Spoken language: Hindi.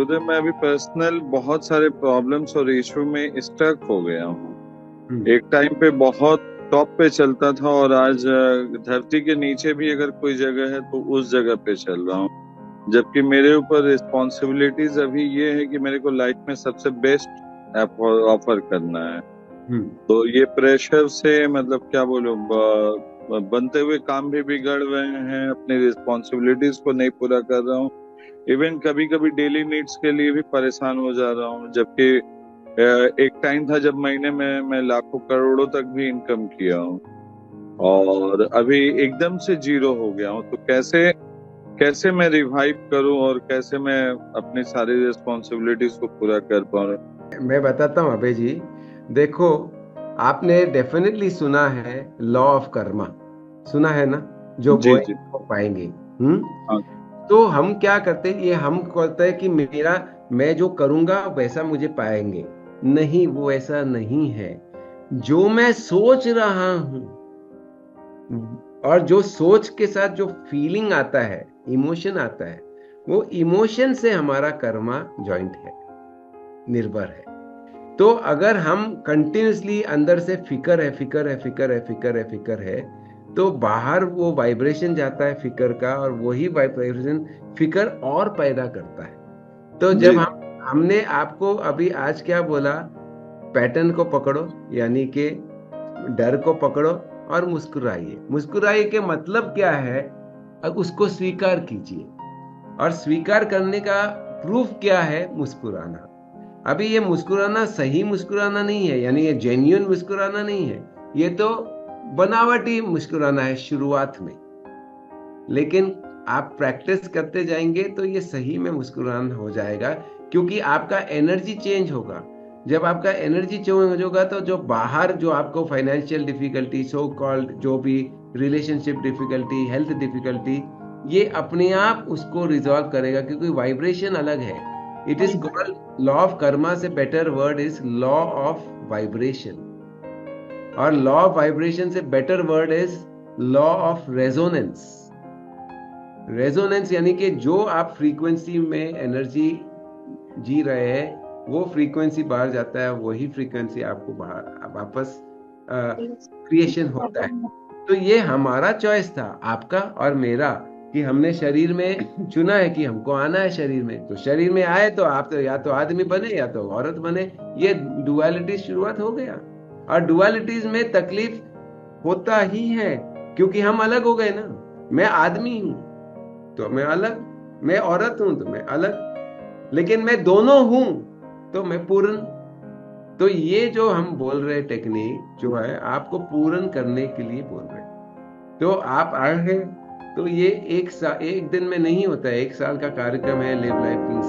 गुरुदेव, मैं अभी पर्सनल बहुत सारे प्रॉब्लम्स और इशू में स्टक हो गया हूँ। एक टाइम पे बहुत टॉप पे चलता था और आज धरती के नीचे भी अगर कोई जगह है तो उस जगह पे चल रहा हूँ। जबकि मेरे ऊपर रिस्पॉन्सिबिलिटीज अभी ये है कि मेरे को लाइफ में सबसे बेस्ट ऑफर करना है। तो ये प्रेशर से मतलब क्या बोलूं, बनते हुए काम भी बिगड़ रहे हैं, अपनी रिस्पॉन्सिबिलिटीज को नहीं पूरा कर रहा हूँ। इवन कभी कभी डेली नीड्स के लिए भी परेशान हो जा रहा हूँ। जबकि एक टाइम था जब महीने में मैं लाखों करोड़ों तक भी इनकम किया हूँ और अभी एकदम से जीरो हो गया हूँ। तो कैसे कैसे मैं रिवाइव करूं और कैसे मैं अपनी सारी रिस्पॉन्सिबिलिटीज को पूरा कर पाऊं? मैं बताता हूँ अभय जी। देखो, आपने डेफिनेटली सुना है लॉ ऑफ कर्मा, सुना है ना? जो जी जी। बोएंगे वो पाएंगे। हम्म। हाँ। तो हम क्या करते हैं, ये हम कहते हैं कि मेरा, मैं जो करूंगा वैसा मुझे पाएंगे। नहीं, वो ऐसा नहीं है। जो मैं सोच रहा हूं और जो सोच के साथ जो फीलिंग आता है, इमोशन आता है, वो इमोशन से हमारा कर्मा जॉइंट है, निर्भर है। तो अगर हम कंटिन्यूसली अंदर से फिकर है, फिकर है, फिकर है, फिकर है, फिकर है, तो बाहर वो वाइब्रेशन जाता है फिकर का, और वही वाइब्रेशन फिकर और पैदा करता है। तो जब जी हमने आपको अभी आज क्या बोला, पैटर्न को पकड़ो, यानी कि डर को पकड़ो और मुस्कुराइए। मुस्कुराइए के मतलब क्या है? अब उसको स्वीकार कीजिए, और स्वीकार करने का प्रूफ क्या है? मुस्कुराना। अभी ये मुस्कुराना सही मुस्कुराना नहीं है, यानी ये जेन्युइन मुस्कुराना नहीं है, ये तो बनावटी मुस्कुराना है शुरुआत में। लेकिन आप प्रैक्टिस करते जाएंगे तो ये सही में मुस्कुराना हो जाएगा, क्योंकि आपका एनर्जी चेंज होगा। जब आपका एनर्जी चेंज होगा तो जो बाहर जो आपको फाइनेंशियल डिफिकल्टी, सो कॉल्ड जो भी रिलेशनशिप डिफिकल्टी, हेल्थ डिफिकल्टी, ये अपने आप उसको रिजॉल्व करेगा, क्योंकि वाइब्रेशन अलग है। It is called law of karma से better word is law of vibration, और लॉ ऑफ वाइब्रेशन से better word is law of resonance. Resonance यानी कि जो आप फ्रीक्वेंसी में एनर्जी जी रहे हैं, वो फ्रीक्वेंसी बाहर जाता है, वही फ्रीक्वेंसी आपको बाहर वापस क्रिएशन होता है। तो ये हमारा चॉइस था, आपका और मेरा, कि हमने शरीर में चुना है कि हमको आना है शरीर में। तो शरीर में आए तो आप तो या तो आदमी बने या तो औरत बने। ये डुअलिटी शुरुआत हो गया, और डुअलिटीज में तकलीफ होता ही है, क्योंकि हम अलग हो गए ना। मैं आदमी हूं तो मैं अलग, मैं औरत हूं तो मैं अलग, लेकिन मैं दोनों हूं तो मैं पूर्ण। तो ये जो हम बोल रहे टेक्निक जो है, आपको पूर्ण करने के लिए बोल रहे हैं। तो आप आए हैं, तो ये एक दिन में नहीं होता है, 1 साल का कार्यक्रम है लिव लाइफ किंग।